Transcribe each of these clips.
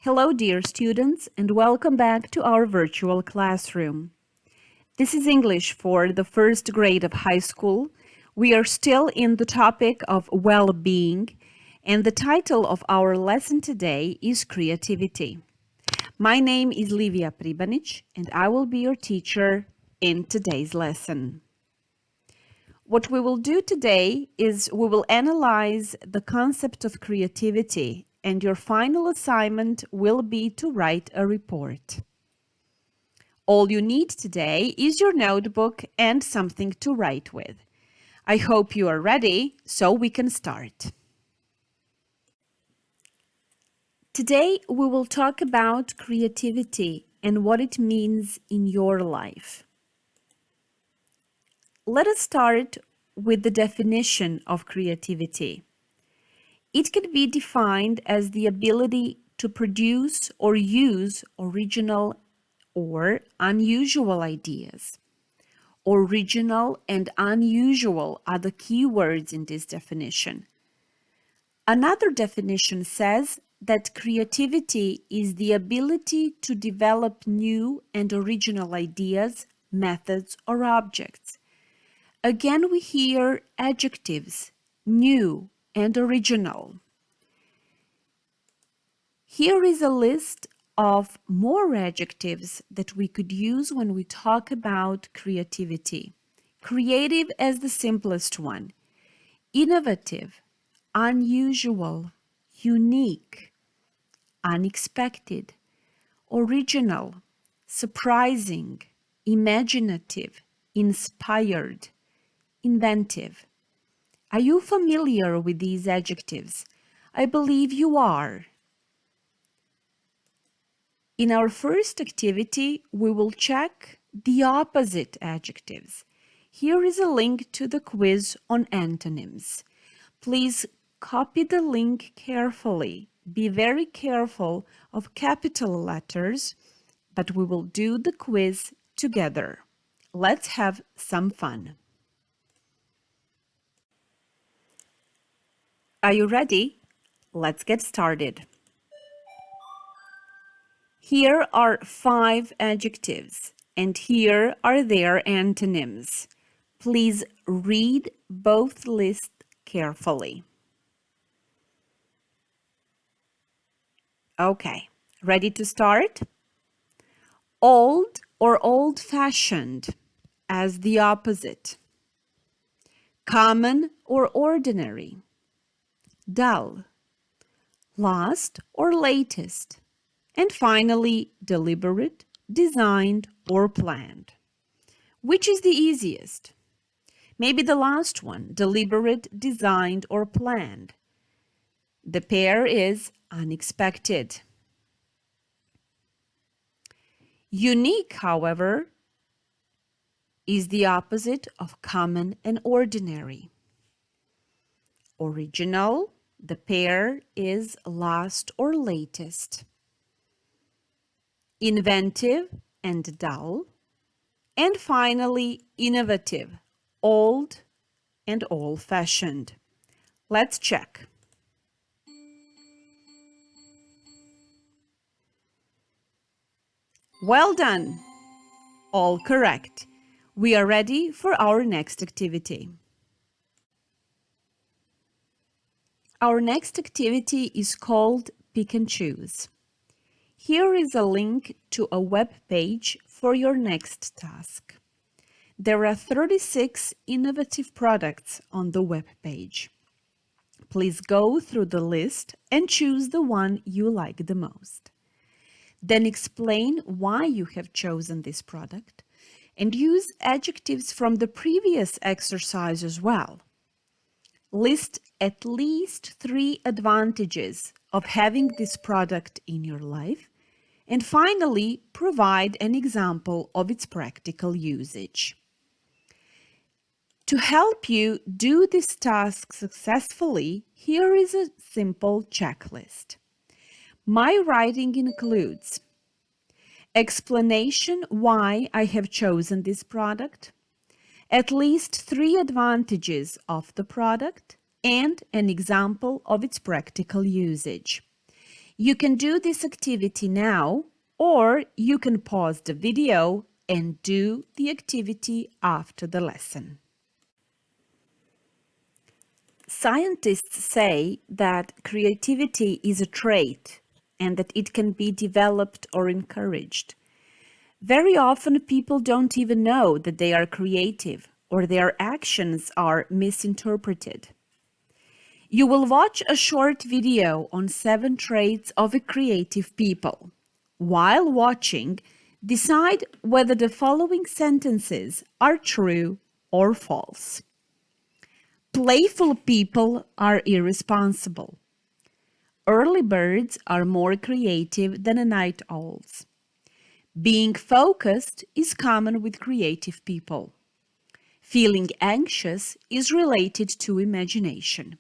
Hello, dear students, and welcome back to our virtual classroom. This is English for the first grade of high school. We are still in the topic of well-being, and the title of our lesson today is Creativity. My name is Livija Pribanić, and I will be your teacher in today's lesson. What we will do today is we will analyze the concept of creativity, and your final assignment will be to write a report. All you need today is your notebook and something to write with. I hope you are ready, so we can start. Today we will talk about creativity and what it means in your life. Let us start with the definition of creativity. It can be defined as the ability to produce or use original or unusual ideas. Original and unusual are the key words in this definition. Another definition says that creativity is the ability to develop new and original ideas, methods, or objects. Again, we hear adjectives, new and original. Here is a list of more adjectives that we could use when we talk about creativity. Creative as the simplest one. Innovative, unusual, unique, unexpected, original, surprising, imaginative, inspired, inventive. Are you familiar with these adjectives? I believe you are. In our first activity, we will check the opposite adjectives. Here is a link to the quiz on antonyms. Please copy the link carefully. Be very careful of capital letters, but we will do the quiz together. Let's have some fun. Are you ready? Let's get started. Here are 5 adjectives, and here are their antonyms. Please read both lists carefully. Okay, ready to start? Old or old-fashioned as the opposite. Common or ordinary. Dull, last or latest, and finally deliberate, designed, or planned. Which is the easiest? Maybe the last one, deliberate, designed, or planned. The pair is unexpected. Unique, however, is the opposite of common and ordinary. Original, the pair is last or latest. Inventive and dull. And finally, innovative, old and old-fashioned. Let's check. Well done. All correct. We are ready for our next activity. Our next activity is called Pick and Choose. Here is a link to a web page for your next task. There are 36 innovative products on the web page. Please go through the list and choose the one you like the most. Then explain why you have chosen this product and use adjectives from the previous exercise as well. List at least 3 advantages of having this product in your life, and finally, provide an example of its practical usage. To help you do this task successfully, here is a simple checklist. My writing includes explanation why I have chosen this product, at least 3 advantages of the product, and an example of its practical usage. You can do this activity now, or you can pause the video and do the activity after the lesson. Scientists say that creativity is a trait and that it can be developed or encouraged. Very often people don't even know that they are creative or their actions are misinterpreted. You will watch a short video on 7 traits of a creative people. While watching, decide whether the following sentences are true or false. Playful people are irresponsible. Early birds are more creative than night owls. Being focused is common with creative people. Feeling anxious is related to imagination.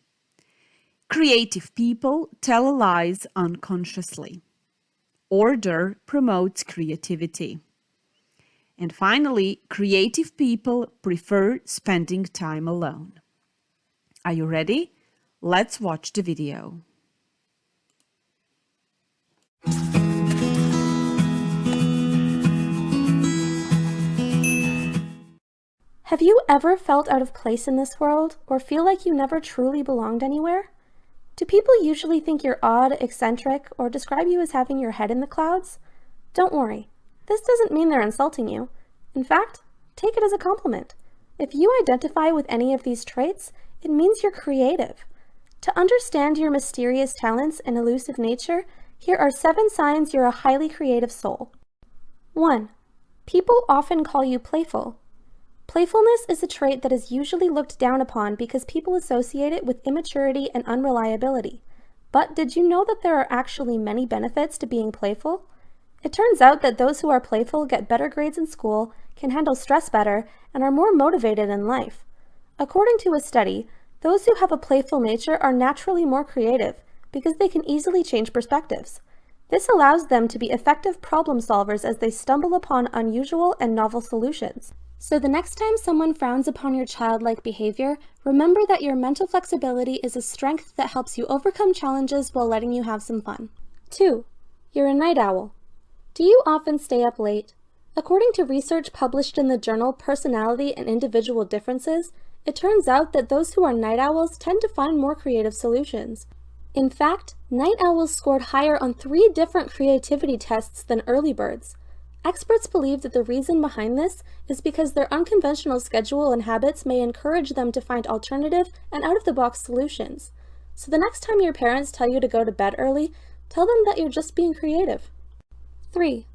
Creative people tell lies unconsciously. Order promotes creativity. And finally, creative people prefer spending time alone. Are you ready? Let's watch the video. Have you ever felt out of place in this world, or feel like you never truly belonged anywhere? Do people usually think you're odd, eccentric, or describe you as having your head in the clouds? Don't worry. This doesn't mean they're insulting you. In fact, take it as a compliment. If you identify with any of these traits, it means you're creative. To understand your mysterious talents and elusive nature, here are 7 signs you're a highly creative soul. 1. People often call you playful. Playfulness is a trait that is usually looked down upon because people associate it with immaturity and unreliability. But did you know that there are actually many benefits to being playful? It turns out that those who are playful get better grades in school, can handle stress better, and are more motivated in life. According to a study, those who have a playful nature are naturally more creative because they can easily change perspectives. This allows them to be effective problem solvers as they stumble upon unusual and novel solutions. So the next time someone frowns upon your childlike behavior, remember that your mental flexibility is a strength that helps you overcome challenges while letting you have some fun. 2. You're a night owl. Do you often stay up late? According to research published in the journal Personality and Individual Differences, it turns out that those who are night owls tend to find more creative solutions. In fact, night owls scored higher on 3 different creativity tests than early birds. Experts believe that the reason behind this is because their unconventional schedule and habits may encourage them to find alternative and out-of-the-box solutions. So the next time your parents tell you to go to bed early, tell them that you're just being creative. 3.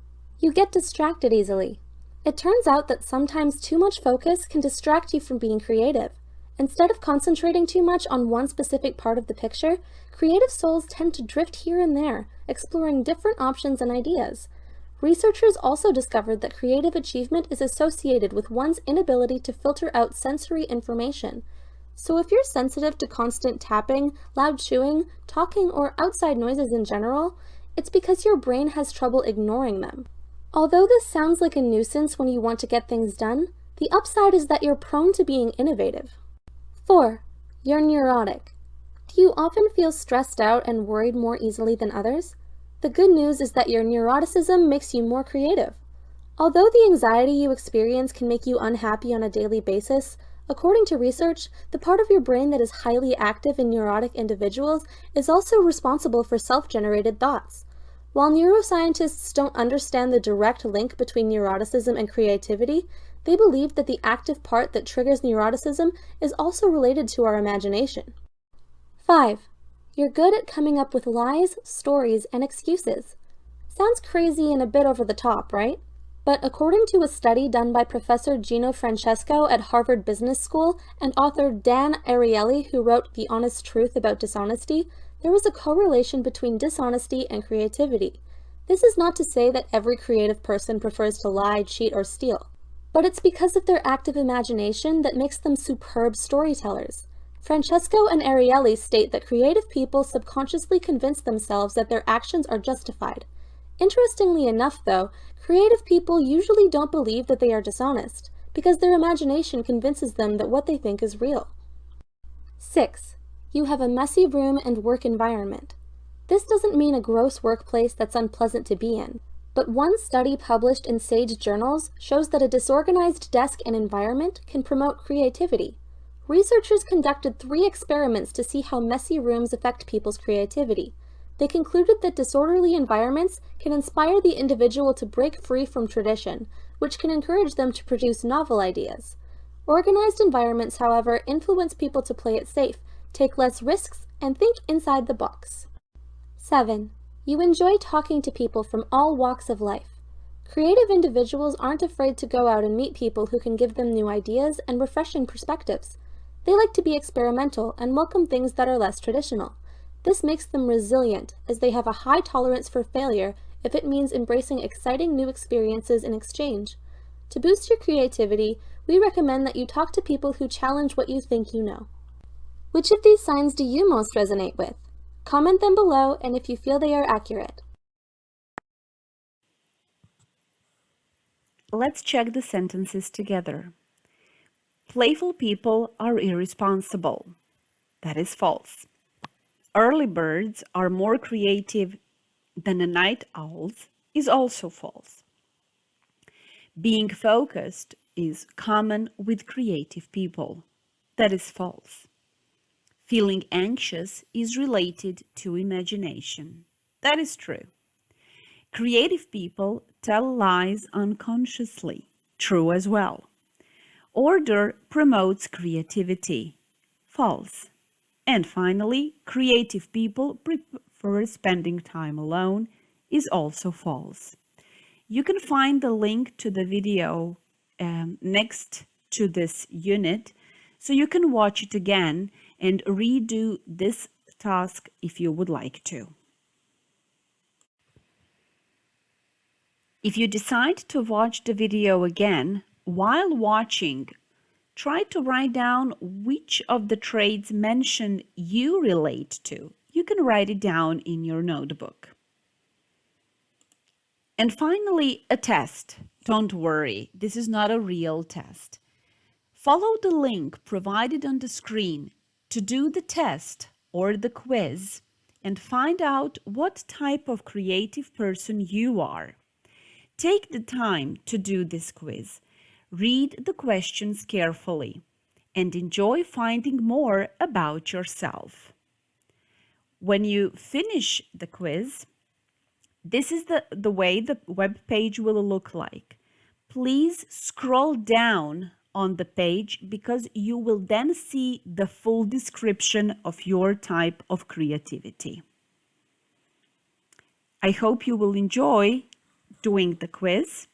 You get distracted easily. It turns out that sometimes too much focus can distract you from being creative. Instead of concentrating too much on one specific part of the picture, creative souls tend to drift here and there, exploring different options and ideas. Researchers also discovered that creative achievement is associated with one's inability to filter out sensory information. So if you're sensitive to constant tapping, loud chewing, talking, or outside noises in general, it's because your brain has trouble ignoring them. Although this sounds like a nuisance when you want to get things done, the upside is that you're prone to being innovative. 4. You're neurotic. Do you often feel stressed out and worried more easily than others? The good news is that your neuroticism makes you more creative. Although the anxiety you experience can make you unhappy on a daily basis, according to research, the part of your brain that is highly active in neurotic individuals is also responsible for self-generated thoughts. While neuroscientists don't understand the direct link between neuroticism and creativity, they believe that the active part that triggers neuroticism is also related to our imagination. 5. You're good at coming up with lies, stories, and excuses. Sounds crazy and a bit over the top, right? But according to a study done by Professor Gino Francesco at Harvard Business School and author Dan Ariely, who wrote The Honest Truth About Dishonesty, there was a correlation between dishonesty and creativity. This is not to say that every creative person prefers to lie, cheat, or steal, but it's because of their active imagination that makes them superb storytellers. Francesco and Ariely state that creative people subconsciously convince themselves that their actions are justified. Interestingly enough, though, creative people usually don't believe that they are dishonest, because their imagination convinces them that what they think is real. 6. You have a messy room and work environment. This doesn't mean a gross workplace that's unpleasant to be in, but one study published in Sage journals shows that a disorganized desk and environment can promote creativity. Researchers conducted 3 experiments to see how messy rooms affect people's creativity. They concluded that disorderly environments can inspire the individual to break free from tradition, which can encourage them to produce novel ideas. Organized environments, however, influence people to play it safe, take less risks, and think inside the box. 7. You enjoy talking to people from all walks of life. Creative individuals aren't afraid to go out and meet people who can give them new ideas and refreshing perspectives. They like to be experimental and welcome things that are less traditional. This makes them resilient, as they have a high tolerance for failure if it means embracing exciting new experiences in exchange. To boost your creativity, we recommend that you talk to people who challenge what you think you know. Which of these signs do you most resonate with? Comment them below, and if you feel they are accurate. Let's check the sentences together. Playful people are irresponsible. That is false. Early birds are more creative than the night owls is also false. Being focused is common with creative people. That is false. Feeling anxious is related to imagination. That is true. Creative people tell lies unconsciously. True as well. Order promotes creativity. False. And finally, creative people prefer spending time alone is also false. You can find the link to the video next to this unit, so you can watch it again and redo this task if you would like to. If you decide to watch the video again, while watching, try to write down which of the traits mentioned you relate to. You can write it down in your notebook. And finally, a test. Don't worry, this is not a real test. Follow the link provided on the screen to do the test or the quiz and find out what type of creative person you are. Take the time to do this quiz. Read the questions carefully and enjoy finding more about yourself. When you finish the quiz, this is the way the web page will look like. Please scroll down on the page because you will then see the full description of your type of creativity. I hope you will enjoy doing the quiz,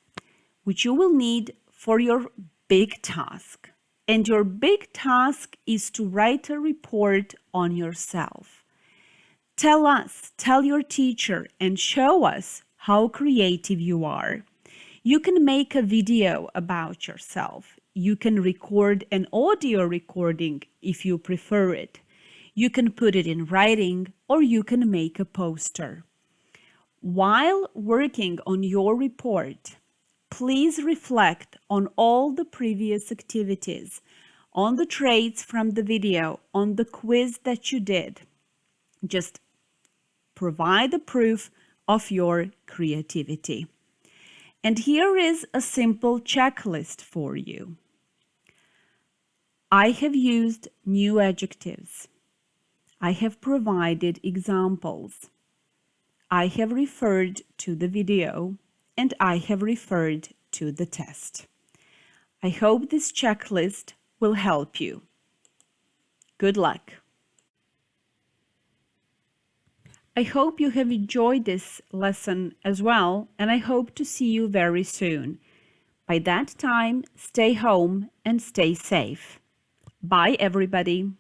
which you will need for your big task. And your big task is to write a report on yourself. Tell us, tell your teacher, and show us how creative you are. You can make a video about yourself. You can record an audio recording if you prefer it. You can put it in writing, or you can make a poster. While working on your report, please reflect on all the previous activities, on the traits from the video, on the quiz that you did. Just provide the proof of your creativity. And here is a simple checklist for you. I have used new adjectives. I have provided examples. I have referred to the video, and I have referred to the test. I hope this checklist will help you. Good luck. I hope you have enjoyed this lesson as well, and I hope to see you very soon. By that time, stay home and stay safe. Bye, everybody.